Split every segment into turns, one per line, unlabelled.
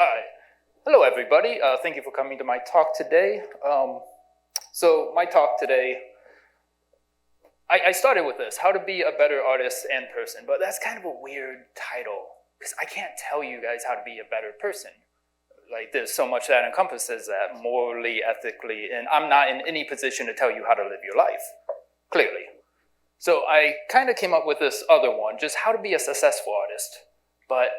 Hi. Hello, everybody. Thank you for coming to my talk today. So my talk today, I started with this, how to be a better artist and person, but that's kind of a weird title because I can't tell you guys how to be a better person. Like, there's so much that encompasses that morally, ethically, and I'm not in any position to tell you how to live your life, clearly. So I kind of came up with this other one, just how to be a successful artist, but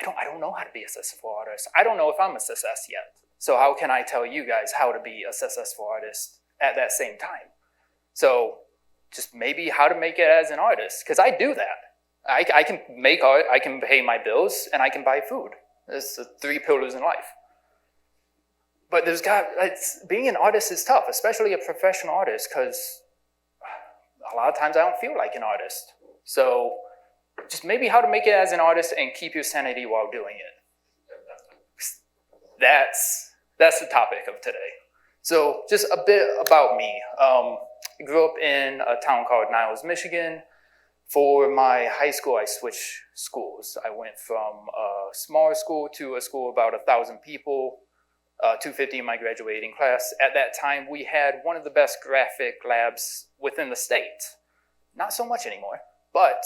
I don't know how to be a successful artist. I don't know if I'm a success yet. So how can I tell you guys how to be a successful artist at that same time? So just maybe how to make it as an artist, because I do that. I can make art, I can pay my bills, and I can buy food. There's the three pillars in life. But being an artist is tough, especially a professional artist, because a lot of times I don't feel like an artist. So just maybe how to make it as an artist and keep your sanity while doing it. That's the topic of today. So just a bit about me. I grew up in a town called Niles, Michigan. For my high school, I switched schools. I went from a smaller school to a school about 1,000 people, 250 in my graduating class. At that time, we had one of the best graphic labs within the state. Not so much anymore, but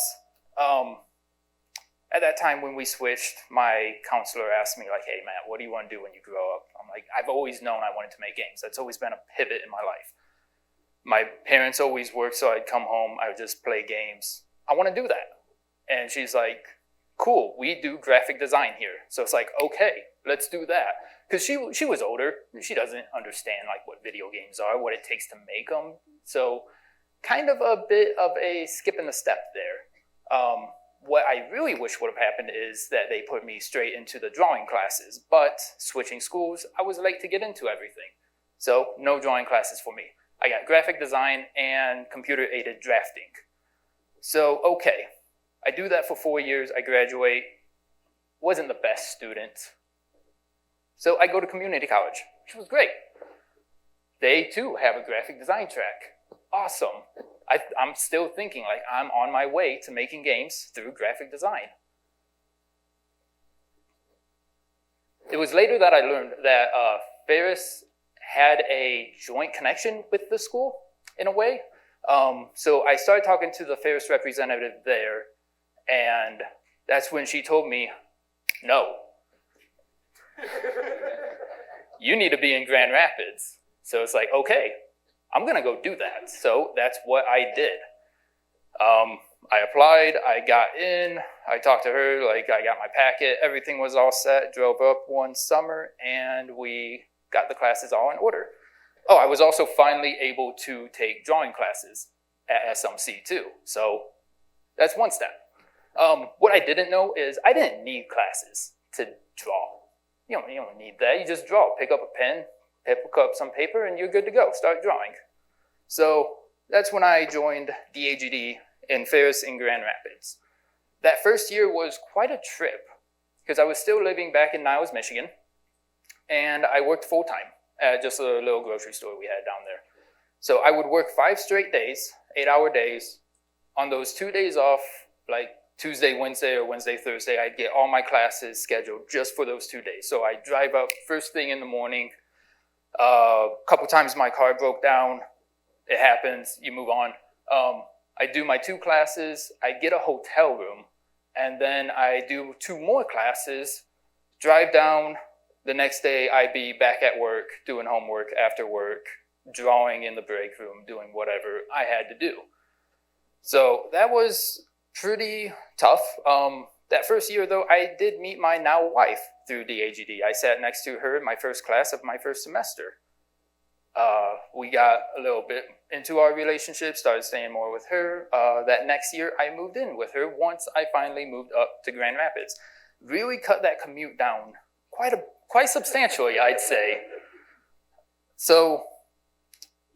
at that time when we switched, my counselor asked me, like, hey, Matt, what do you want to do when you grow up? I'm like, I've always known I wanted to make games. That's always been a pivot in my life. My parents always worked, so I'd come home, I would just play games. I want to do that. And she's like, cool, we do graphic design here. So it's like, okay, let's do that. Because she was older. She doesn't understand like what video games are, what it takes to make them. So kind of a bit of a skip in the step there. What I really wish would have happened is that they put me straight into the drawing classes, but switching schools, I was late to get into everything. So no drawing classes for me. I got graphic design and computer-aided drafting. So, okay, I do that for 4 years, I graduate, wasn't the best student. So I go to community college, which was great. They too have a graphic design track. Awesome. I'm still thinking like I'm on my way to making games through graphic design. It was later that I learned that Ferris had a joint connection with the school in a way. So I started talking to the Ferris representative there, and that's when she told me, no, you need to be in Grand Rapids. So it's like, okay, I'm gonna go do that. So that's what I did. I applied, I got in, I talked to her, like I got my packet, everything was all set, drove up one summer, and we got the classes all in order. Oh, I was also finally able to take drawing classes at SMC too. So that's one step. What I didn't know is I didn't need classes to draw. You don't need that. You just draw. Pick up a pen, pick up some paper, and you're good to go. Start drawing. So that's when I joined DAGD in Ferris in Grand Rapids. That first year was quite a trip because I was still living back in Niles, Michigan, and I worked full-time at just a little grocery store we had down there. So I would work 5 straight days, 8-hour days. On those 2 days off, like Tuesday, Wednesday, or Wednesday, Thursday, I'd get all my classes scheduled just for those 2 days. So I'd drive up first thing in the morning. A couple times my car broke down. It happens, you move on. I do my 2 classes, I get a hotel room, and then I do 2 more classes, drive down. The next day, I'd be back at work, doing homework after work, drawing in the break room, doing whatever I had to do. So that was pretty tough. That first year, though, I did meet my now wife through DAGD. I sat next to her in my first class of my first semester. We got a little bit into our relationship, started staying more with her. That next year, I moved in with her once I finally moved up to Grand Rapids. Really cut that commute down quite substantially, I'd say. So,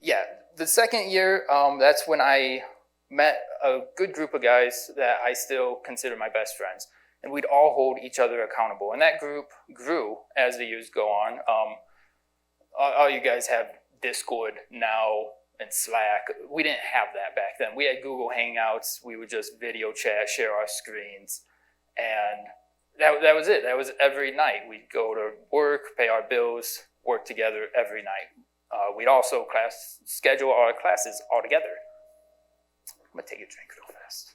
yeah, the second year, that's when I met a good group of guys that I still consider my best friends. And we'd all hold each other accountable. And that group grew as the years go on. All you guys have Discord now and Slack. We didn't have that back then. We had Google Hangouts. We would just video chat, share our screens. And that was it. That was every night. We'd go to work, pay our bills, work together every night. We'd also schedule our classes all together. I'm gonna take a drink real fast.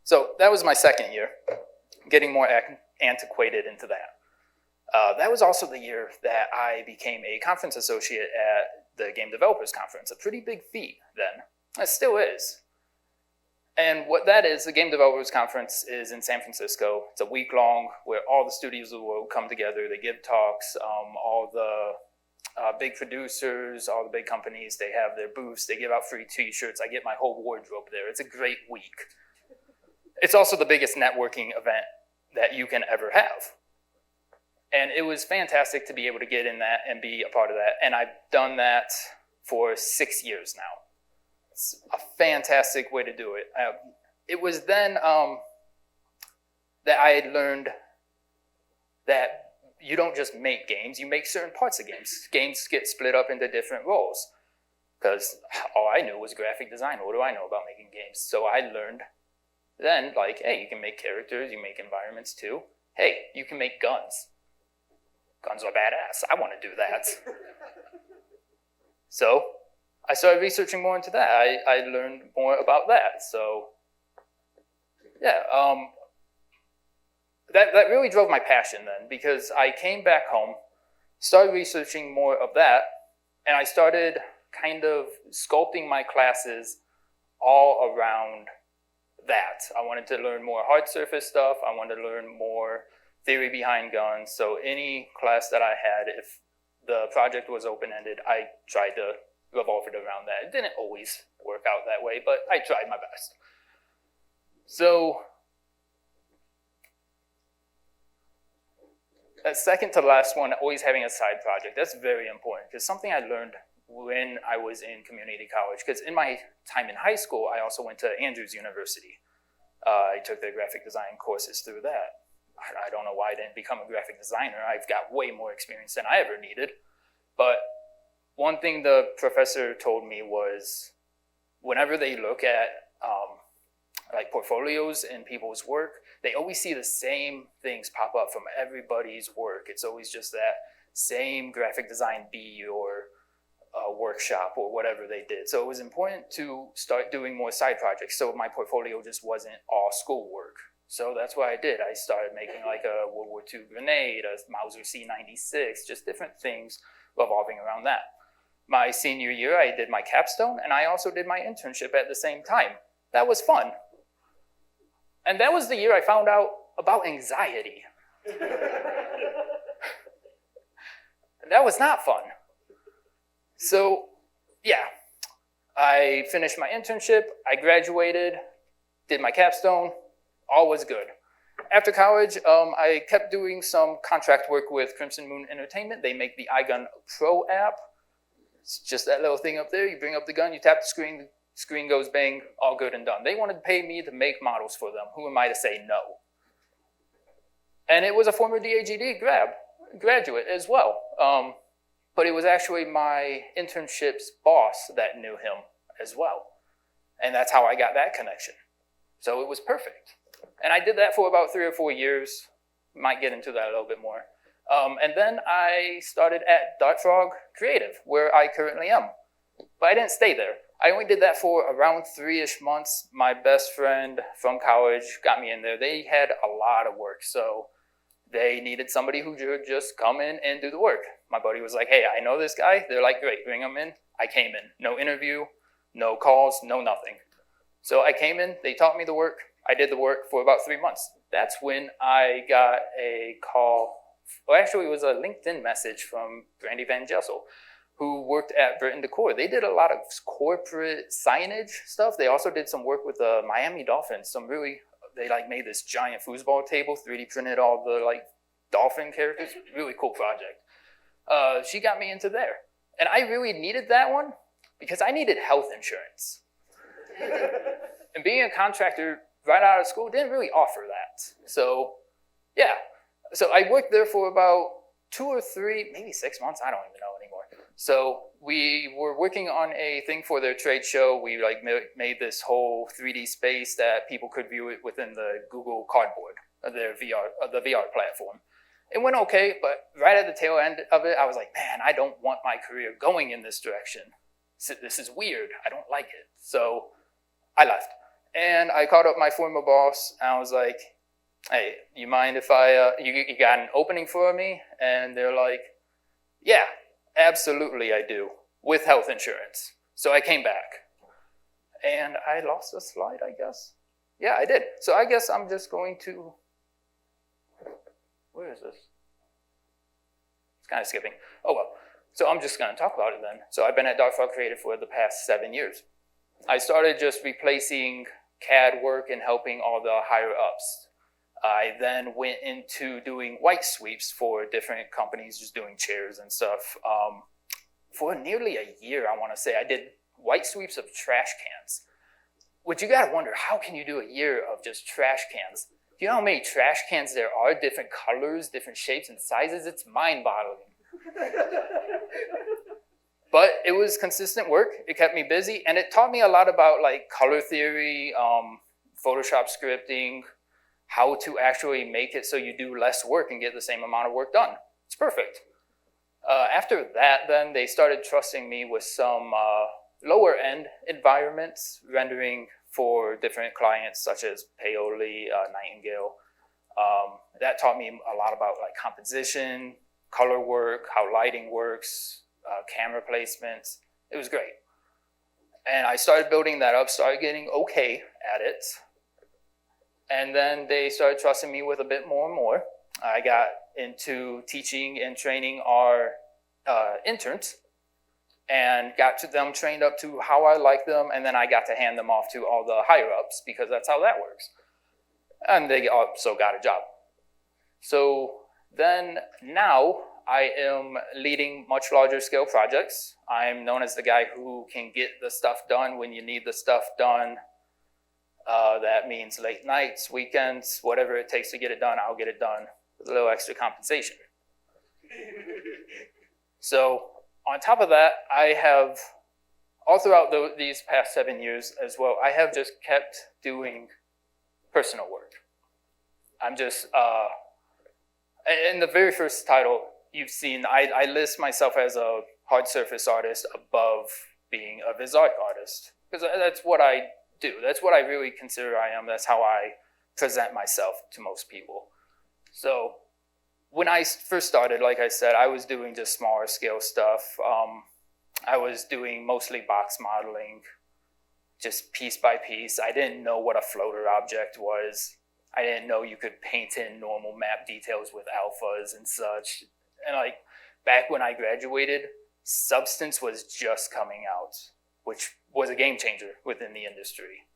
So that was my second year, getting more antiquated into that. That was also the year that I became a conference associate at the Game Developers Conference, a pretty big feat then. It still is. And what that is, the Game Developers Conference is in San Francisco. It's a week long where all the studios of the world come together. They give talks, all the big producers, all the big companies, they have their booths. They give out free t-shirts. I get my whole wardrobe there. It's a great week. It's also the biggest networking event that you can ever have. And it was fantastic to be able to get in that and be a part of that. And I've done that for 6 years now. It's a fantastic way to do it. It was then that I had learned that you don't just make games, you make certain parts of games. Games get split up into different roles. Because all I knew was graphic design. What do I know about making games? So I learned then, like, hey, you can make characters, you make environments too. Hey, you can make guns. Guns are badass. I want to do that. So I started researching more into that. I learned more about that. So yeah, that really drove my passion then, because I came back home, started researching more of that, and I started kind of sculpting my classes all around that. I wanted to learn more hard surface stuff. I wanted to learn more theory behind guns. So any class that I had, if the project was open-ended, I tried to revolve it around that. It didn't always work out that way, but I tried my best. So that second to last one, always having a side project, that's very important, because something I learned when I was in community college, because in my time in high school, I also went to Andrews University. I took the graphic design courses through that. I don't know why I didn't become a graphic designer. I've got way more experience than I ever needed. But one thing the professor told me was, whenever they look at like portfolios and people's work, they always see the same things pop up from everybody's work. It's always just that same graphic design bee or workshop or whatever they did. So it was important to start doing more side projects, so my portfolio just wasn't all schoolwork. So that's what I did. I started making like a World War II grenade, a Mauser C96, just different things revolving around that. My senior year, I did my capstone, and I also did my internship at the same time. That was fun. And that was the year I found out about anxiety. That was not fun. So, yeah, I finished my internship, I graduated, did my capstone, all was good. After college, I kept doing some contract work with Crimson Moon Entertainment. They make the iGun Pro app. It's just that little thing up there. You bring up the gun, you tap the screen goes bang, all good and done. They wanted to pay me to make models for them. Who am I to say no? And it was a former DAGD graduate as well. But it was actually my internship's boss that knew him as well. And that's how I got that connection. So it was perfect. And I did that for about 3 or 4 years. Might get into that a little bit more. And then I started at Darfur Creator, where I currently am. But I didn't stay there. I only did that for around 3-ish months. My best friend from college got me in there. They had a lot of work, so they needed somebody who would just come in and do the work. My buddy was like, hey, I know this guy. They're like, great, bring him in. I came in. No interview, no calls, no nothing. So I came in, they taught me the work. I did the work for about 3 months. That's when I got a call. Well, actually, it was a LinkedIn message from Brandy Van Jessel, who worked at Britain Decor. They did a lot of corporate signage stuff. They also did some work with the Miami Dolphins. They like made this giant foosball table, 3D printed all the like dolphin characters. Really cool project. She got me into there. And I really needed that one because I needed health insurance. And being a contractor right out of school didn't really offer that. So, yeah. So I worked there for about 2 or 3, maybe 6 months. I don't even know anymore. So we were working on a thing for their trade show. We like made this whole 3D space that people could view it within the Google Cardboard, their the VR platform. It went okay, but right at the tail end of it, I was like, man, I don't want my career going in this direction. This is weird. I don't like it. So I left. And I called up my former boss, and I was like, hey, you mind if you got an opening for me? And they're like, yeah, absolutely I do, with health insurance. So I came back. And I lost a slide, I guess. Yeah, I did. So I guess I'm just going to, where is this? It's kind of skipping. Oh well. So I'm just going to talk about it then. So I've been at Darfur Creator for the past 7 years. I started just replacing CAD work and helping all the higher ups. I then went into doing white sweeps for different companies, just doing chairs and stuff. For nearly a year, I want to say, I did white sweeps of trash cans. Which you got to wonder, how can you do a year of just trash cans? Do you know how many trash cans there are? Different colors, different shapes and sizes? It's mind-boggling. But it was consistent work. It kept me busy, and it taught me a lot about like color theory, Photoshop scripting, how to actually make it so you do less work and get the same amount of work done. It's perfect. After that, then they started trusting me with some lower end environments, rendering for different clients such as Paoli, Nightingale. That taught me a lot about like composition, color work, how lighting works, camera placements. It was great. And I started building that up, started getting okay at it. And then they started trusting me with a bit more and more. I got into teaching and training our interns and got them trained up to how I like them. And then I got to hand them off to all the higher ups because that's how that works. And they also got a job. So then now I am leading much larger scale projects. I'm known as the guy who can get the stuff done when you need the stuff done. That means late nights, weekends, whatever it takes to get it done, I'll get it done with a little extra compensation. So on top of that, I have, all throughout these past 7 years as well, I have just kept doing personal work. I'm just, in the very first title you've seen, I list myself as a hard surface artist above being a Visark artist. Because that's what I do. That's what I really consider I am. That's how I present myself to most people. So when I first started, like I said, I was doing just smaller scale stuff. I was doing mostly box modeling, just piece by piece. I didn't know what a floater object was. I didn't know you could paint in normal map details with alphas and such. And like back when I graduated, Substance was just coming out, which was a game changer within the industry.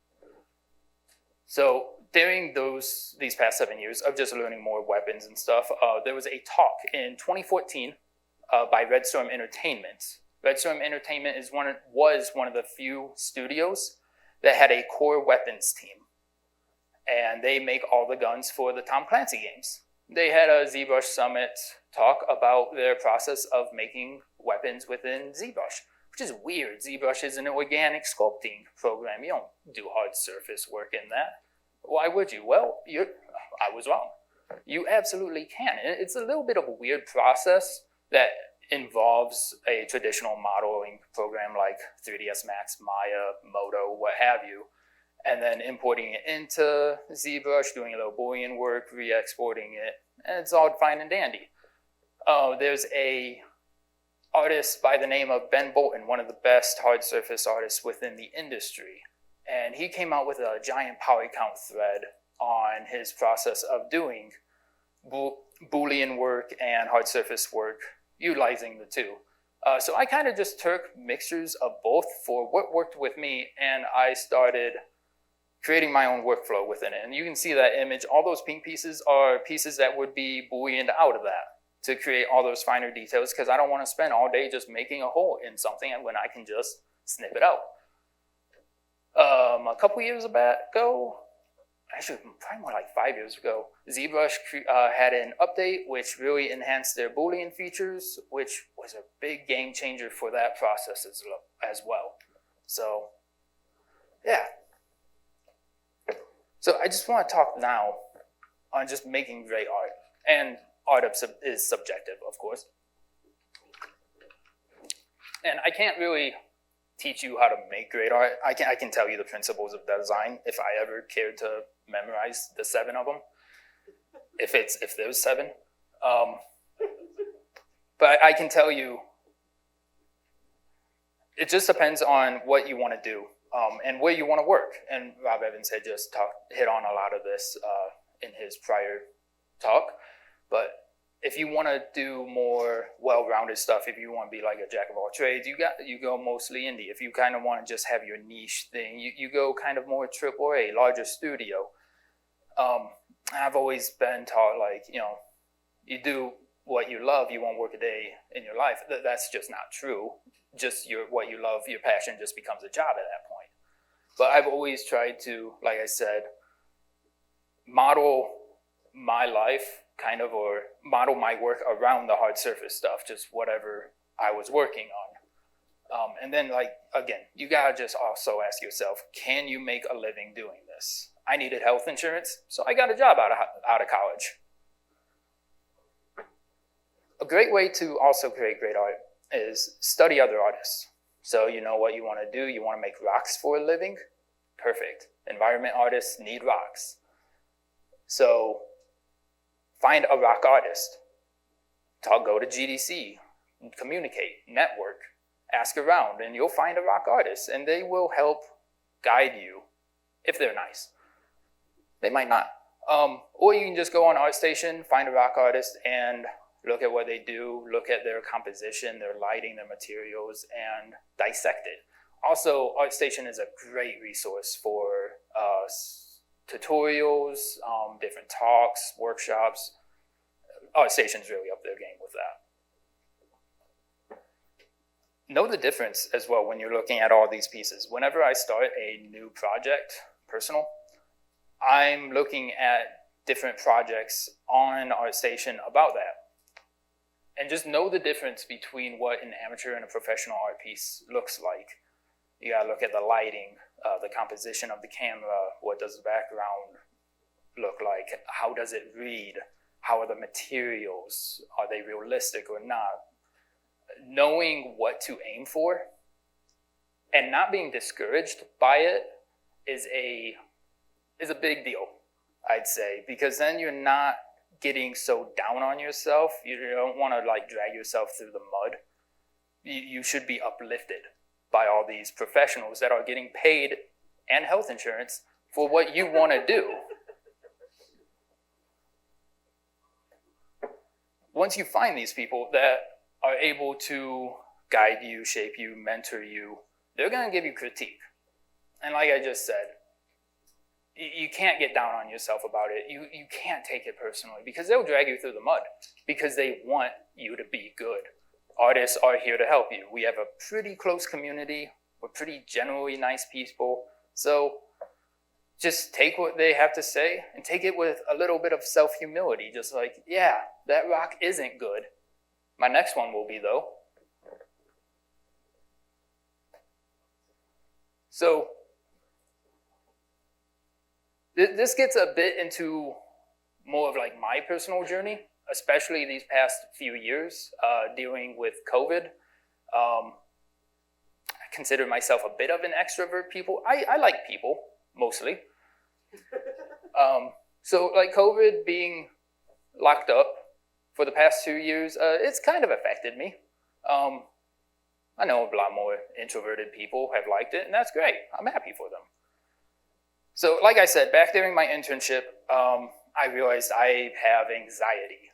So during these past 7 years of just learning more weapons and stuff, there was a talk in 2014 by Red Storm Entertainment. Red Storm Entertainment was one of the few studios that had a core weapons team. And they make all the guns for the Tom Clancy games. They had a ZBrush Summit talk about their process of making weapons within ZBrush, which is weird. ZBrush is an organic sculpting program. You don't do hard surface work in that. Why would you? Well, I was wrong. You absolutely can. It's a little bit of a weird process that involves a traditional modeling program like 3ds Max, Maya, Modo, what have you, and then importing it into ZBrush, doing a little Boolean work, re-exporting it, and it's all fine and dandy. There's a artist by the name of Ben Bolton, one of the best hard surface artists within the industry. And he came out with a giant poly count thread on his process of doing Boolean work and hard surface work, utilizing the two. So I kind of just took mixtures of both for what worked with me, and I started creating my own workflow within it. And you can see that image. All those pink pieces are pieces that would be Booleaned out of that to create all those finer details, because I don't want to spend all day just making a hole in something when I can just snip it out. A couple years ago, actually probably more like 5 years ago, ZBrush had an update which really enhanced their Boolean features, which was a big game changer for that process as well. So, yeah. So I just want to talk now on just making great art. And art is subjective, of course. And I can't really teach you how to make great art. I can tell you the principles of design if I ever cared to memorize the 7 of them. If there's 7. But I can tell you, it just depends on what you want to do and where you want to work. And Rob Evans had just hit on a lot of this in his prior talk. But if you want to do more well-rounded stuff, if you want to be like a jack of all trades, you go mostly indie. If you kind of want to just have your niche thing, you go kind of more AAA, larger studio. I've always been taught, like, you do what you love, you won't work a day in your life. That's just not true. Just what you love, your passion just becomes a job at that point. But I've always tried to, like I said, model my life or model my work around the hard surface stuff, just whatever I was working on. And then, like, again, you gotta just also ask yourself, can you make a living doing this? I needed health insurance, so I got a job out of college. A great way to also create great art is study other artists. So you know what you want to do. You want to make rocks for a living? Perfect. Environment artists need rocks. So find a rock artist. Go to GDC, communicate, network, ask around, and you'll find a rock artist, and they will help guide you if they're nice. They might not. Or you can just go on ArtStation, find a rock artist, and look at what they do, look at their composition, their lighting, their materials, and dissect it. Also, ArtStation is a great resource for tutorials, different talks, workshops. ArtStation's really up their game with that. Know the difference as well when you're looking at all these pieces. Whenever I start a new project, personal, I'm looking at different projects on ArtStation about that. And just know the difference between what an amateur and a professional art piece looks like. You gotta look at the lighting, the composition of the camera, what does the background look like, how does it read, how are the materials, are they realistic or not? Knowing what to aim for and not being discouraged by it is a big deal, I'd say, because then you're not getting so down on yourself. You don't want to drag yourself through the mud. You should be uplifted by all these professionals that are getting paid and health insurance for what you want to do. Once you find these people that are able to guide you, shape you, mentor you, they're going to give you critique. And like I just said, you can't get down on yourself about it. You can't take it personally because they'll drag you through the mud because they want you to be good. Artists are here to help you. We have a pretty close community. We're pretty generally nice people. So just take what they have to say and take it with a little bit of self-humility. Just like, yeah, that rock isn't good. My next one will be, though. So this gets a bit into more of my personal journey, especially these past few years dealing with COVID. I consider myself a bit of an extrovert people. I like people, mostly. So COVID being locked up for the past 2 years, it's kind of affected me. I know a lot more introverted people have liked it, and that's great. I'm happy for them. So like I said, back during my internship, I realized I have anxiety.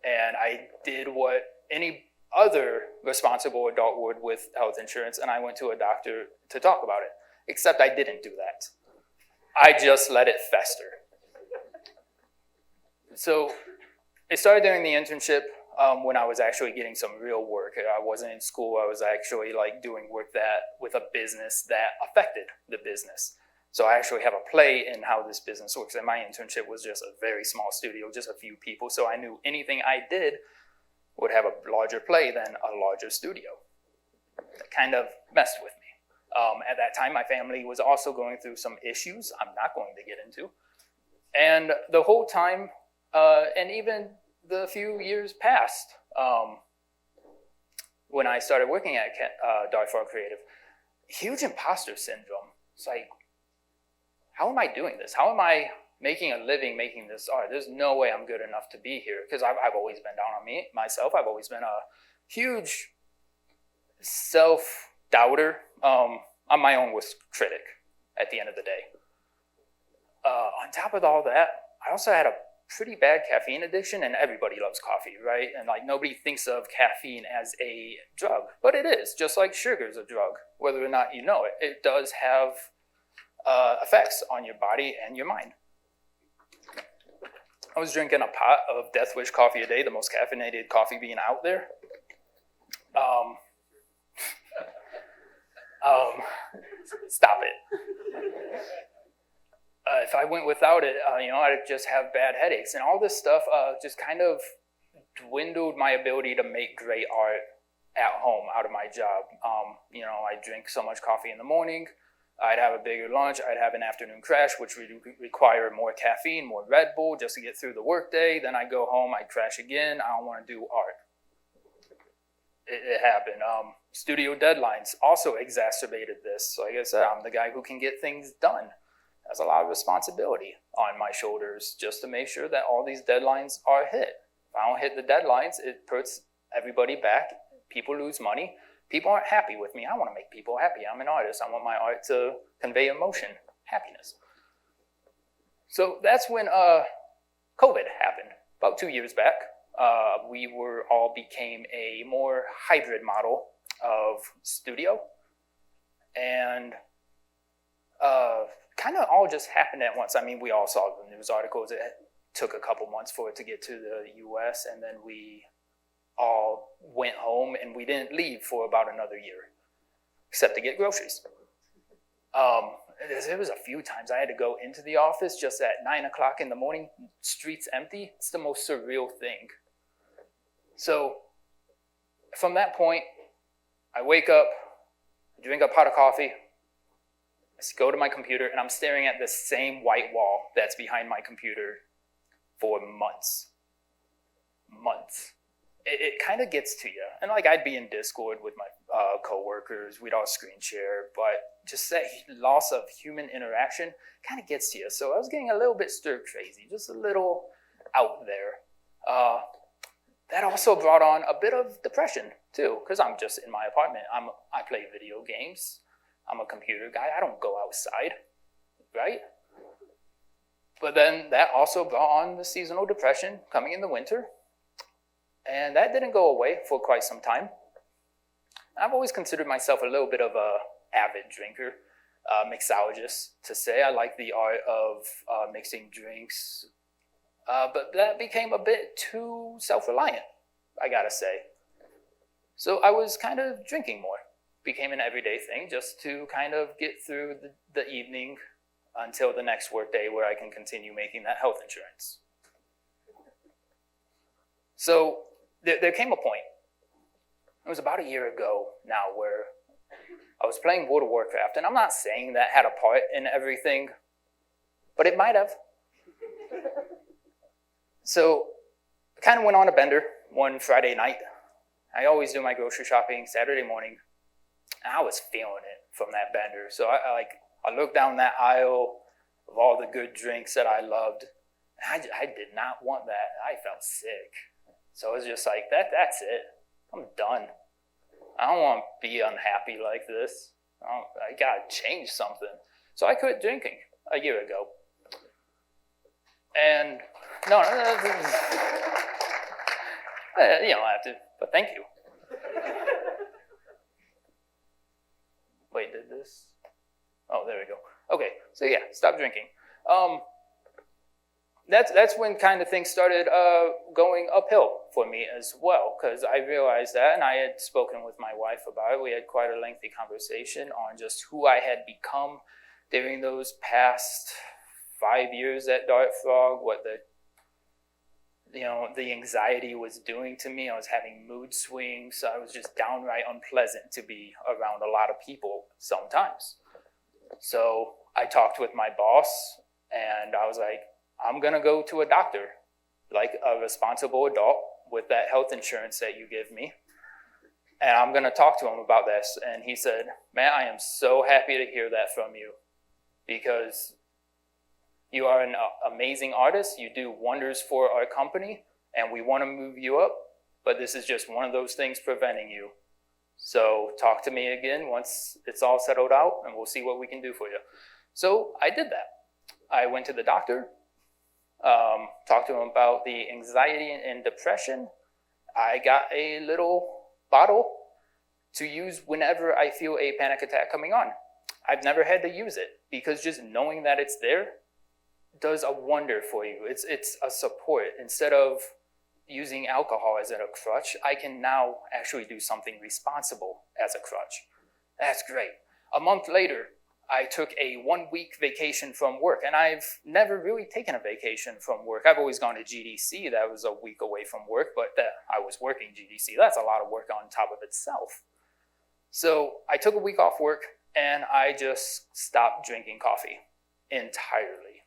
And I did what any other responsible adult would with health insurance, and I went to a doctor to talk about it. Except I didn't do that. I just let it fester. So it started during the internship when I was actually getting some real work. I wasn't in school. I was actually doing work with a business that affected the business. So I actually have a play in how this business works. And my internship was just a very small studio, just a few people. So I knew anything I did would have a larger play than a larger studio. That kind of messed with me. At that time, my family was also going through some issues I'm not going to get into. And the whole time, and even the few years past, when I started working at Darfur Creative, huge imposter syndrome. It's like, how am I doing this? How am I making a living making this art? There's no way I'm good enough to be here, because I've always been down on myself. I've always been a huge self-doubter. I'm my own worst critic at the end of the day. On top of all that, I also had a pretty bad caffeine addiction, and everybody loves coffee, right? And like nobody thinks of caffeine as a drug, but it is, just like sugar is a drug, whether or not you know it. It does have effects on your body and your mind. I was drinking a pot of Death Wish coffee a day, the most caffeinated coffee bean out there. Stop it. If I went without it, I'd just have bad headaches. And all this stuff just kind of dwindled my ability to make great art at home out of my job. I drink so much coffee in the morning. I'd have a bigger lunch. I'd have an afternoon crash, which would require more caffeine, more Red Bull, just to get through the workday. Then I'd go home. I'd crash again. I don't want to do art. It happened. Studio deadlines also exacerbated this. Like I said, I'm the guy who can get things done. That's a lot of responsibility on my shoulders just to make sure that all these deadlines are hit. If I don't hit the deadlines, it puts everybody back. People lose money. People aren't happy with me. I want to make people happy. I'm an artist. I want my art to convey emotion, happiness. So that's when COVID happened, about 2 years back. We all became a more hybrid model of studio, and kind of all just happened at once. I mean, we all saw the news articles. It took a couple months for it to get to the US, and then we all went home, and we didn't leave for about another year, except to get groceries. There was a few times I had to go into the office just at 9 o'clock in the morning, streets empty. It's the most surreal thing. So from that point, I wake up, drink a pot of coffee, I go to my computer, and I'm staring at the same white wall that's behind my computer for months. It kind of gets to you. And like I'd be in Discord with my coworkers, we'd all screen share, but just that loss of human interaction kind of gets to you. So I was getting a little bit stir crazy, just a little out there. That also brought on a bit of depression too, because I'm just in my apartment. I play video games. I'm a computer guy. I don't go outside, right? But then that also brought on the seasonal depression coming in the winter. And that didn't go away for quite some time. I've always considered myself a little bit of a avid drinker, mixologist to say. I like the art of mixing drinks, but that became a bit too self-reliant, I gotta say. So I was kind of drinking more. Became an everyday thing just to kind of get through the evening until the next workday where I can continue making that health insurance. So there came a point, it was about a year ago now, where I was playing World of Warcraft, and I'm not saying that had a part in everything, but it might have. So I kind of went on a bender one Friday night. I always do my grocery shopping Saturday morning, and I was feeling it from that bender. So I looked down that aisle of all the good drinks that I loved, and I did not want that. I felt sick. So it was just like, that's it. I'm done. I don't want to be unhappy like this. I got to change something. So I quit drinking a year ago. And no, you don't have to, but thank you. Wait, did this? Oh, there we go. Okay, so yeah, stop drinking. That's when kind of things started going uphill for me as well, because I realized that, and I had spoken with my wife about it. We had quite a lengthy conversation on just who I had become, during those past 5 years at Darfur, the anxiety was doing to me. I was having mood swings. I was just downright unpleasant to be around a lot of people sometimes. So I talked with my boss, and I was like, I'm going to go to a doctor, like a responsible adult with that health insurance that you give me. And I'm going to talk to him about this. And he said, man, I am so happy to hear that from you, because you are an amazing artist. You do wonders for our company, and we want to move you up, but this is just one of those things preventing you. So talk to me again once it's all settled out, and we'll see what we can do for you. So I did that. I went to the doctor, talked to him about the anxiety and depression. I got a little bottle to use whenever I feel a panic attack coming on. I've never had to use it, because just knowing that it's there does a wonder for you. It's a support. Instead of using alcohol as a crutch, I can now actually do something responsible as a crutch. That's great. A month later, I took a 1-week vacation from work, and I've never really taken a vacation from work. I've always gone to GDC. That was a week away from work, but I was working GDC. That's a lot of work on top of itself. So I took a week off work, and I just stopped drinking coffee entirely.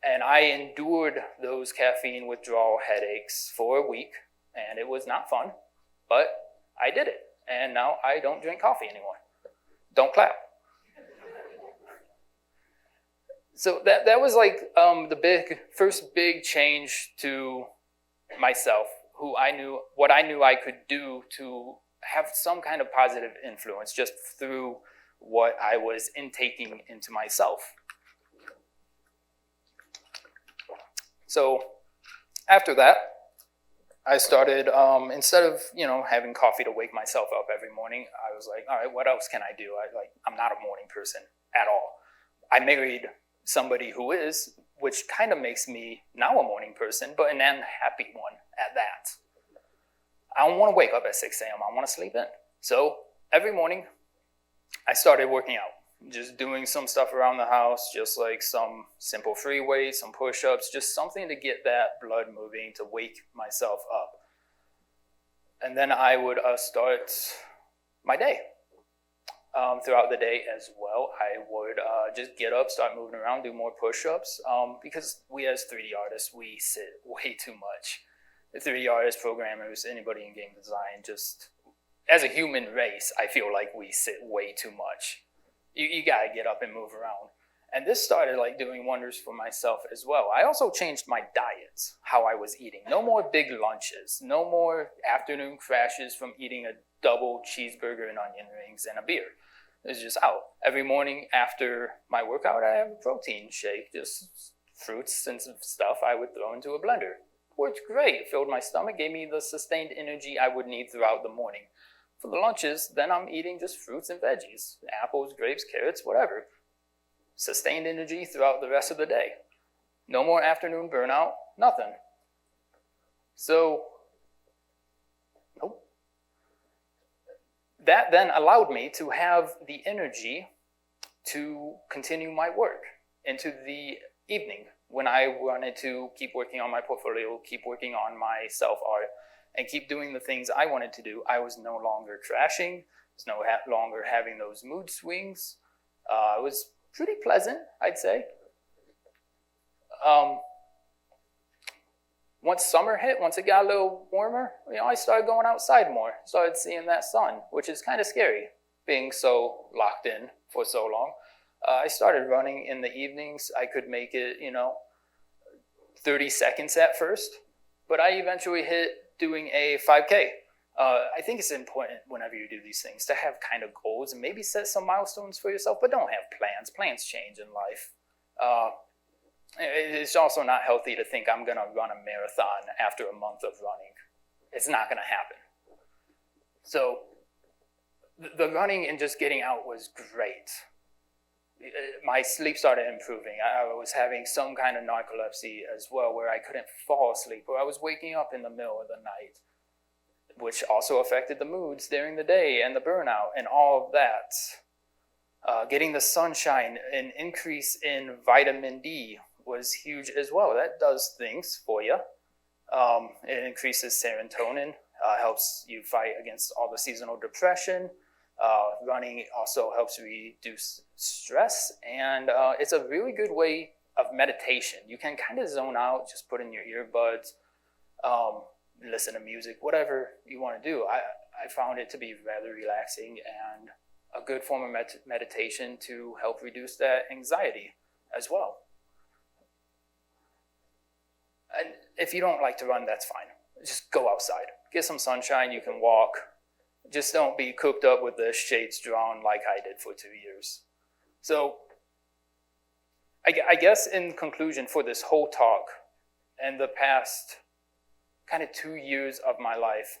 And I endured those caffeine withdrawal headaches for a week, and it was not fun, but I did it. And now I don't drink coffee anymore. Don't clap. So that was like the first big change to myself, what I knew I could do to have some kind of positive influence just through what I was intaking into myself. So after that, I started, instead of, having coffee to wake myself up every morning, I was like, all right, what else can I do? I'm not a morning person at all. I married somebody who is, which kind of makes me now a morning person, but an unhappy one at that. I don't want to wake up at 6 a.m. I want to sleep in. So every morning, I started working out. Just doing some stuff around the house, just like some simple free weights, some push-ups, just something to get that blood moving, to wake myself up. And then I would start my day. Throughout the day as well, I would just get up, start moving around, do more push-ups, because we as 3D artists, we sit way too much. The 3D artists, programmers, anybody in game design, just as a human race, I feel like we sit way too much. You gotta get up and move around. And this started doing wonders for myself as well. I also changed my diet, how I was eating. No more big lunches, no more afternoon crashes from eating a double cheeseburger and onion rings and a beer. It's just out. Every morning after my workout, I have a protein shake, just fruits and some stuff I would throw into a blender. Worked great, it filled my stomach, gave me the sustained energy I would need throughout the morning. For the lunches, then I'm eating just fruits and veggies, apples, grapes, carrots, whatever. Sustained energy throughout the rest of the day. No more afternoon burnout, nothing. So, nope. That then allowed me to have the energy to continue my work into the evening when I wanted to keep working on my portfolio, keep working on my self-art, and keep doing the things I wanted to do. I was no longer crashing. I was no longer having those mood swings. It was pretty pleasant, I'd say. Once summer hit, once it got a little warmer, I started going outside more. Started seeing that sun, which is kind of scary, being so locked in for so long. I started running in the evenings. I could make it, 30 seconds at first, but I eventually hit doing a 5K. I think it's important whenever you do these things to have kind of goals and maybe set some milestones for yourself, but don't have plans. Plans change in life. It's also not healthy to think I'm going to run a marathon after a month of running. It's not going to happen. So the running and just getting out was great. My sleep started improving. I was having some kind of narcolepsy as well, where I couldn't fall asleep, or I was waking up in the middle of the night, which also affected the moods during the day and the burnout and all of that. Getting the sunshine, an increase in vitamin D was huge as well. That does things for you. It increases serotonin, helps you fight against all the seasonal depression. Running also helps reduce stress, and it's a really good way of meditation. You can kind of zone out, just put in your earbuds, listen to music, whatever you want to do. I found it to be rather relaxing and a good form of meditation to help reduce that anxiety as well. And if you don't like to run, that's fine. Just go outside. Get some sunshine, you can walk. Just don't be cooped up with the shades drawn like I did for 2 years. So I guess in conclusion for this whole talk and the past kind of 2 years of my life,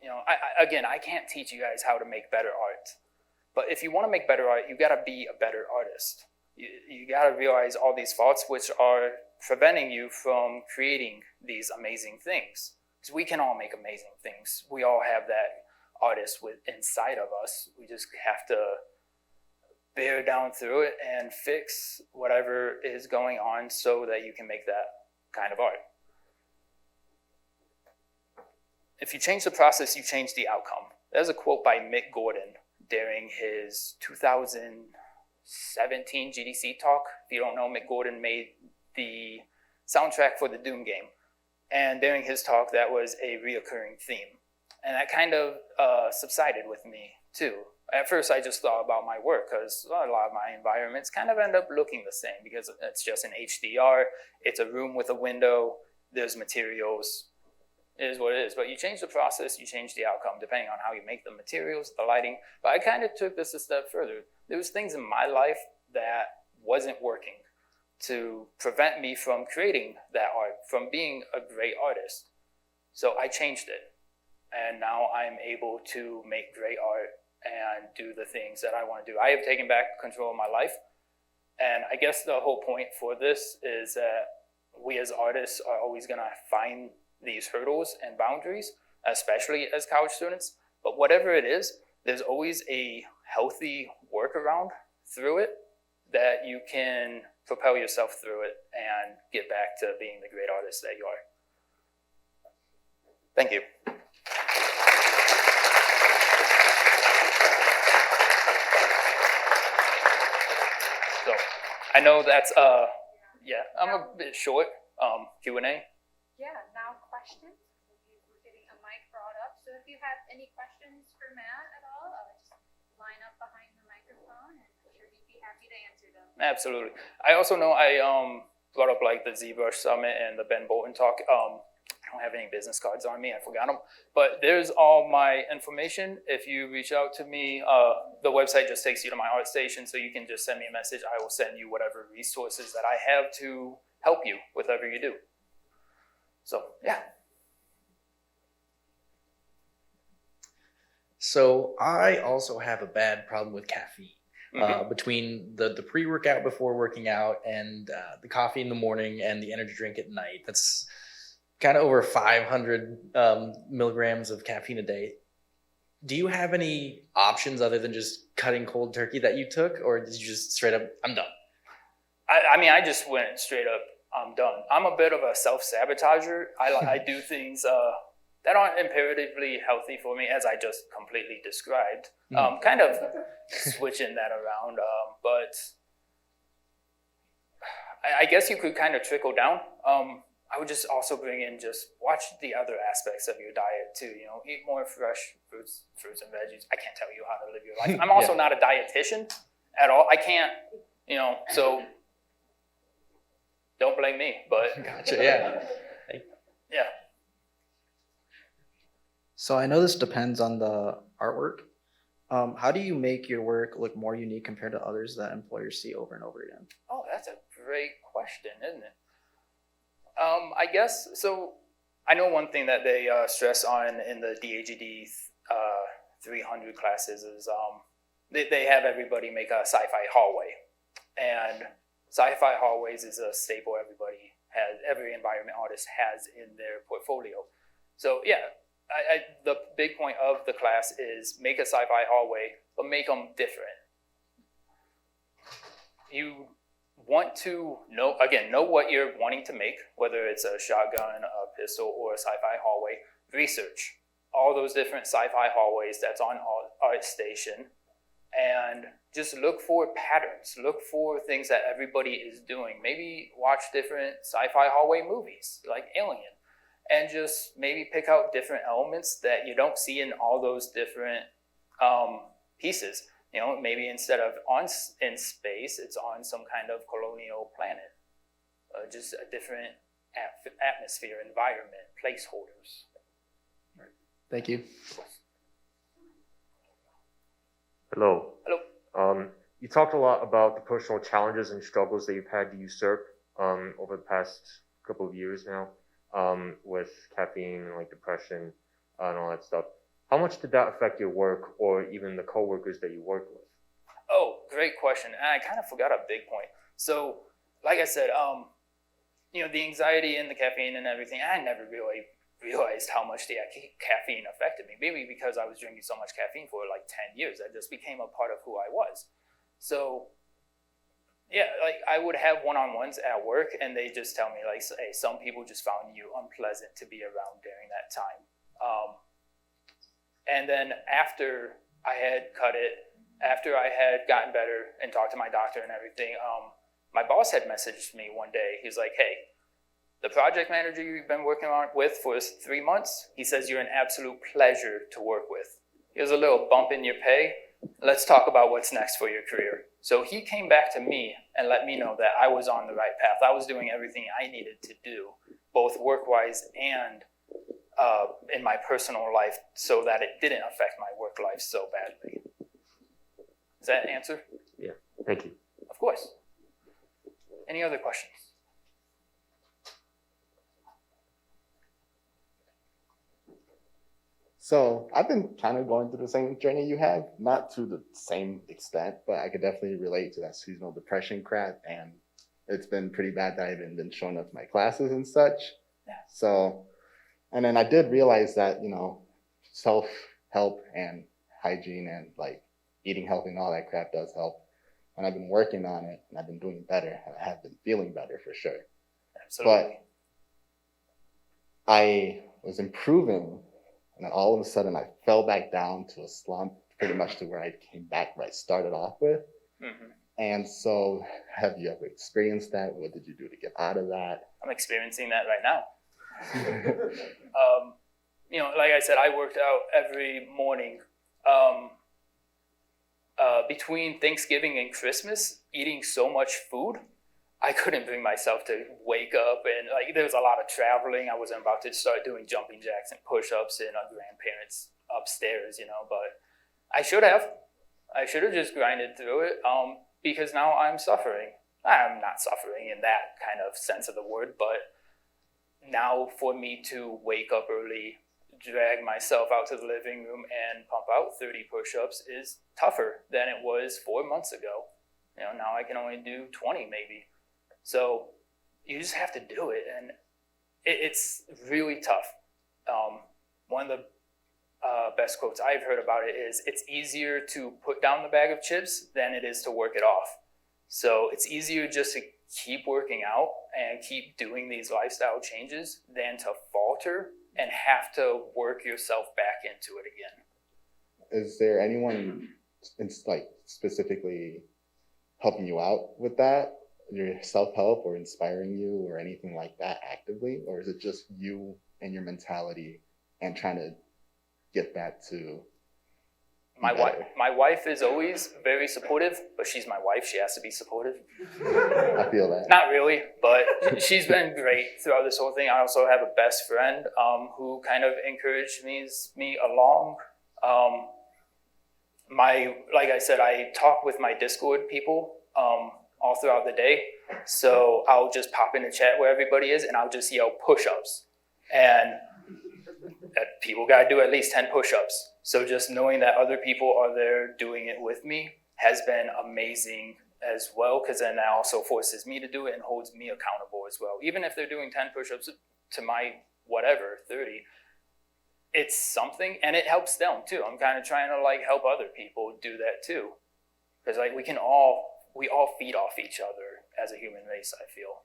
I can't teach you guys how to make better art. But if you want to make better art, you got to be a better artist. You got to realize all these faults which are preventing you from creating these amazing things. Because we can all make amazing things. We all have that artist inside of us. We just have to bear down through it and fix whatever is going on so that you can make that kind of art. If you change the process, you change the outcome. There's a quote by Mick Gordon during his 2017 GDC talk. If you don't know, Mick Gordon made the soundtrack for the Doom game. And during his talk, that was a reoccurring theme. And that kind of subsided with me, too. At first, I just thought about my work because a lot of my environments kind of end up looking the same because it's just an HDR. It's a room with a window. There's materials. It is what it is. But you change the process, you change the outcome, depending on how you make the materials, the lighting. But I kind of took this a step further. There was things in my life that wasn't working to prevent me from creating that art, from being a great artist. So I changed it. And now I'm able to make great art and do the things that I want to do. I have taken back control of my life. And I guess the whole point for this is that we as artists are always going to find these hurdles and boundaries, especially as college students. But whatever it is, there's always a healthy workaround through it that you can propel yourself through it and get back to being the great artist that you are. Thank you. So I know that's I'm a bit short. Q&A.
Yeah, now questions. We're getting a mic brought up. So if you have any questions for Matt at all, just line up behind the microphone and I'm sure he'd be happy to answer them.
Absolutely. I also know I brought up like the ZBrush Summit and the Ben Bolton talk. I don't have any business cards on me. I forgot them. But there's all my information. If you reach out to me, the website just takes you to my art station, so you can just send me a message. I will send you whatever resources that I have to help you with whatever you do. So, yeah.
So I also have a bad problem with caffeine. Between the pre-workout before working out and the coffee in the morning and the energy drink at night. That's kind of over 500 milligrams of caffeine a day. Do you have any options other than just cutting cold turkey that you took, or did you just straight up, I'm done?
I just went straight up, I'm done. I'm a bit of a self-sabotager. I do things that aren't imperatively healthy for me, as I just completely described. Kind of switching that around. But I guess you could kind of trickle down. I would just also bring in just watch the other aspects of your diet too. You know, eat more fresh fruits and veggies. I can't tell you how to live your life. I'm also not a dietitian at all. I can't, so don't blame me. But
Gotcha. Yeah.
Yeah.
So I know this depends on the artwork. How do you make your work look more unique compared to others that employers see over and over again?
Oh, that's a great question, isn't it? I guess, so I know one thing that they stress on in the DAGD 300 classes is they have everybody make a sci-fi hallway. And sci-fi hallways is a staple every environment artist has in their portfolio. So yeah, the big point of the class is make a sci-fi hallway, but make them different. you want to know what you're wanting to make, whether it's a shotgun, a pistol, or a sci-fi hallway. Research all those different sci-fi hallways that's on ArtStation, and just look for patterns. Look for things that everybody is doing. Maybe watch different sci-fi hallway movies like Alien, and just maybe pick out different elements that you don't see in all those different pieces. You know, maybe instead of in space, it's on some kind of colonial planet. Just a different atmosphere, environment, placeholders.
Thank you.
Hello.
Hello.
You talked a lot about the personal challenges and struggles that you've had to usurp over the past couple of years now, with caffeine, like depression, and all that stuff. How much did that affect your work or even the coworkers that you work with?
Oh, great question. And I kind of forgot a big point. So, like I said, the anxiety and the caffeine and everything, I never really realized how much the caffeine affected me. Maybe because I was drinking so much caffeine for like 10 years, that just became a part of who I was. So, yeah, like I would have one-on-ones at work, and they just tell me like, hey, some people just found you unpleasant to be around during that time. And then after I had cut it, after I had gotten better and talked to my doctor and everything, my boss had messaged me one day. He's like, hey, the project manager you've been working on with for 3 months, he says you're an absolute pleasure to work with. Here's a little bump in your pay. Let's talk about what's next for your career. So he came back to me and let me know that I was on the right path. I was doing everything I needed to do, both work-wise and in my personal life, so that it didn't affect my work life so badly. Does that answer?
Yeah, thank you.
Of course. Any other questions?
So I've been kind of going through the same journey you have, not to the same extent, but I could definitely relate to that seasonal depression crap. And it's been pretty bad that I haven't been showing up to my classes and such.
Yeah.
So, and then I did realize that, self-help and hygiene and like eating healthy and all that crap does help. And I've been working on it, and I've been doing better. I have been feeling better for sure.
Absolutely.
But I was improving, and then all of a sudden I fell back down to a slump, pretty much to where I came back where I started off with.
Mm-hmm.
And so, have you ever experienced that? What did you do to get out of that?
I'm experiencing that right now. Like I said, I worked out every morning. Between Thanksgiving and Christmas, eating so much food, I couldn't bring myself to wake up, and like there was a lot of traveling. I wasn't about to start doing jumping jacks and push-ups in our grandparents' upstairs, but I should have. I should have just grinded through it, because now I'm suffering. I'm not suffering in that kind of sense of the word, but now for me to wake up early, drag myself out to the living room and pump out 30 push-ups is tougher than it was 4 months ago. Now I can only do 20 maybe. So you just have to do it, and it's really tough. One of the best quotes I've heard about it is, it's easier to put down the bag of chips than it is to work it off. So it's easier just to keep working out and keep doing these lifestyle changes than to falter and have to work yourself back into it again.
Is there anyone specifically helping you out with that? Your self-help or inspiring you or anything like that actively? Or is it just you and your mentality and trying to get that to
my wife is always very supportive, but she's my wife. She has to be supportive.
I feel that.
Not really, but she's been great throughout this whole thing. I also have a best friend who kind of encouraged me along. Like I said, I talk with my Discord people all throughout the day. So I'll just pop in the chat where everybody is, and I'll just yell push-ups. And people got to do at least 10 push-ups. So just knowing that other people are there doing it with me has been amazing as well, because then that also forces me to do it and holds me accountable as well. Even if they're doing 10 push-ups to my 30, it's something, and it helps them too. I'm kind of trying to help other people do that too, because we can all we all feed off each other as a human race, I feel.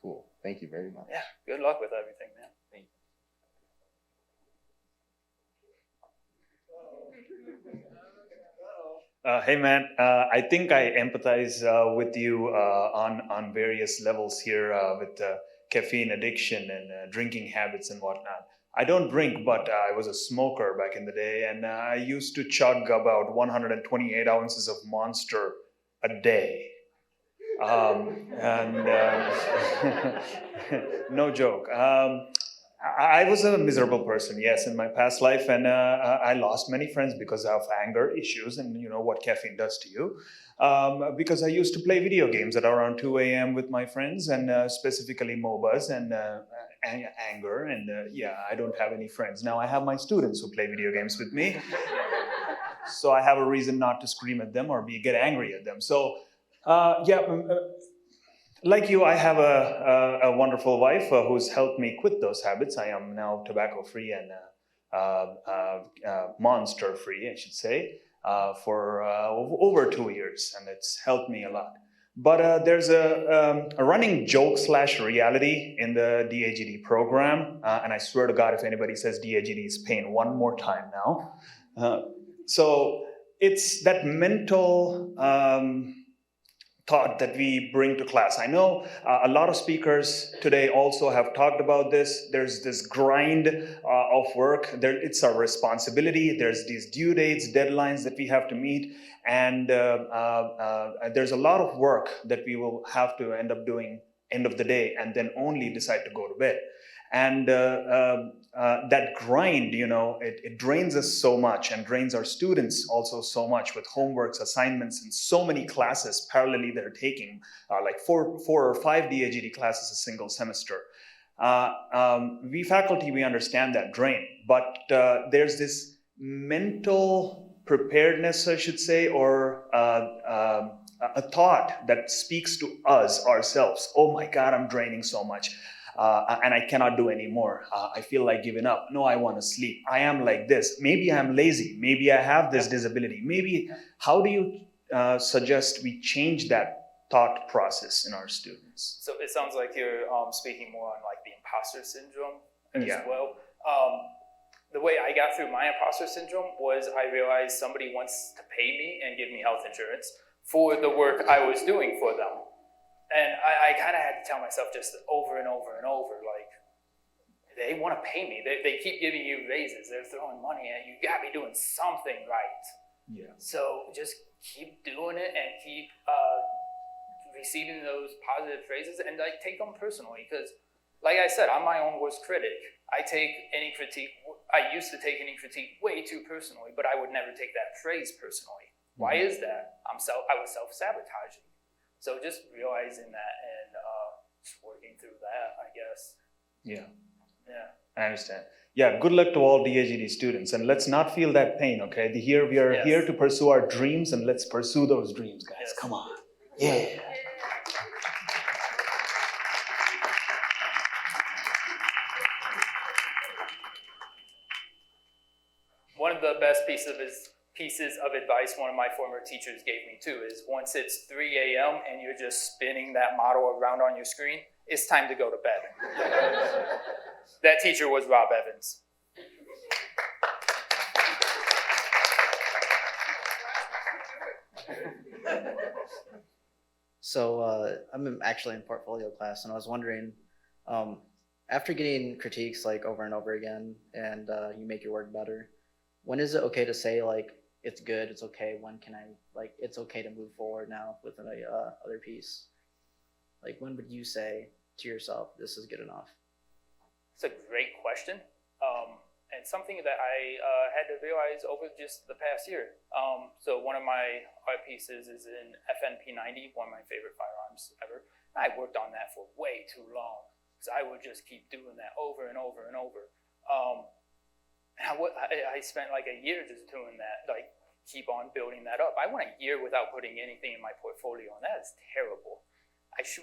Cool. Thank you very much.
Yeah, good luck with everything, man.
Hey man, I think I empathize with you on various levels here with caffeine addiction and drinking habits and whatnot. I don't drink, but I was a smoker back in the day, and I used to chug about 128 ounces of Monster a day. And no joke. I was a miserable person, yes, in my past life, and I lost many friends because of anger issues and you know what caffeine does to you. Because I used to play video games at around 2 a.m. with my friends, and specifically MOBAs and anger, and yeah, I don't have any friends. Now I have my students who play video games with me, so I have a reason not to scream at them or get angry at them. So, yeah. Like you, I have a wonderful wife who's helped me quit those habits. I am now tobacco-free and monster-free, I should say, for over 2 years, and it's helped me a lot. But there's a running joke / reality in the DAGD program, and I swear to God, if anybody says DAGD is pain one more time now. So it's that mental thought that we bring to class. I know a lot of speakers today also have talked about this. There's this grind of work. It's our responsibility. There's these due dates, deadlines that we have to meet. And there's a lot of work that we will have to end up doing end of the day and then only decide to go to bed. And that grind, you know, it drains us so much and drains our students also so much with homeworks, assignments, and so many classes parallelly they're taking, like four or five DAGD classes a single semester. We faculty, we understand that drain, but there's this mental preparedness, I should say, or a thought that speaks to us ourselves. Oh my God, I'm draining so much. And I cannot do anymore. I feel like giving up. No, I want to sleep. I am like this. Maybe I'm lazy. Maybe I have this disability. Maybe, how do you suggest we change that thought process in our students?
So it sounds like you're speaking more on like the imposter syndrome as
Yeah.
well. The way I got through my imposter syndrome was I realized somebody wants to pay me and give me health insurance for the work I was doing for them. And I kind of had to tell myself just over and over and over, like, they want to pay me. They keep giving you raises. They're throwing money at you. You got to be doing something right.
Yeah.
So just keep doing it and keep receiving those positive phrases and like take them personally. Because like I said, I'm my own worst critic. I used to take any critique way too personally, but I would never take that phrase personally. Why is that? I was self-sabotaging. So just realizing that and just working through that, I guess.
Yeah.
Yeah.
I understand. Yeah, good luck to all DAGD students, and let's not feel that pain, okay? We are
Yes.
here to pursue our dreams, and let's pursue those dreams, guys.
Yes.
Come on. Yeah.
One of the best pieces of advice one of my former teachers gave me too is once it's 3 a.m. and you're just spinning that model around on your screen, it's time to go to bed. That teacher was Rob Evans.
So I'm actually in portfolio class, and I was wondering, after getting critiques like over and over again, and you make your work better, when is it okay to say like it's good, it's okay? When can I it's okay to move forward now with an other piece? Like when would you say to yourself, this is good enough?
It's a great question, and something that I had to realize over just the past year. So one of my art pieces is in FNP 90, one of my favorite firearms ever. I worked on that for way too long, because I would just keep doing that over and over and over. I spent like a year just doing that, like keep on building that up. I went a year without putting anything in my portfolio, and that is terrible.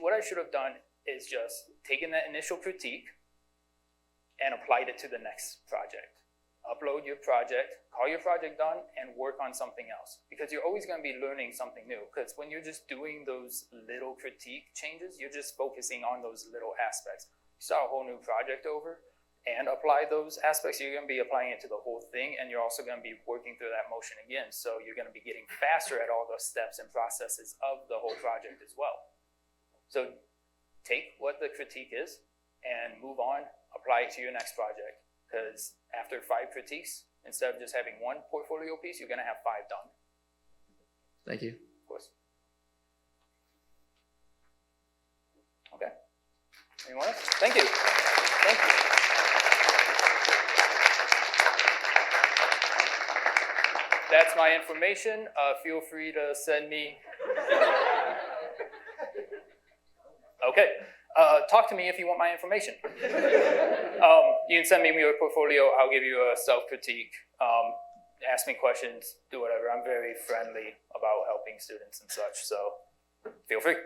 What I should have done is just taken that initial critique and applied it to the next project. upload your project, call your project done, and work on something else. Because you're always going to be learning something new. Because when you're just doing those little critique changes, you're just focusing on those little aspects. You start a whole new project over and apply those aspects, you're going to be applying it to the whole thing, and you're also going to be working through that motion again. So you're going to be getting faster at all those steps and processes of the whole project as well. So take what the critique is and move on, apply it to your next project. Because after 5 critiques, instead of just having 1 portfolio piece, you're going to have 5 done.
Thank you.
Of course. Okay. Anyone else? Thank you. Thank you. That's my information. Feel free to send me. Okay. Talk to me if you want my information. You can send me your portfolio. I'll give you a self-critique. Ask me questions. Do whatever. I'm very friendly about helping students and such. So feel free.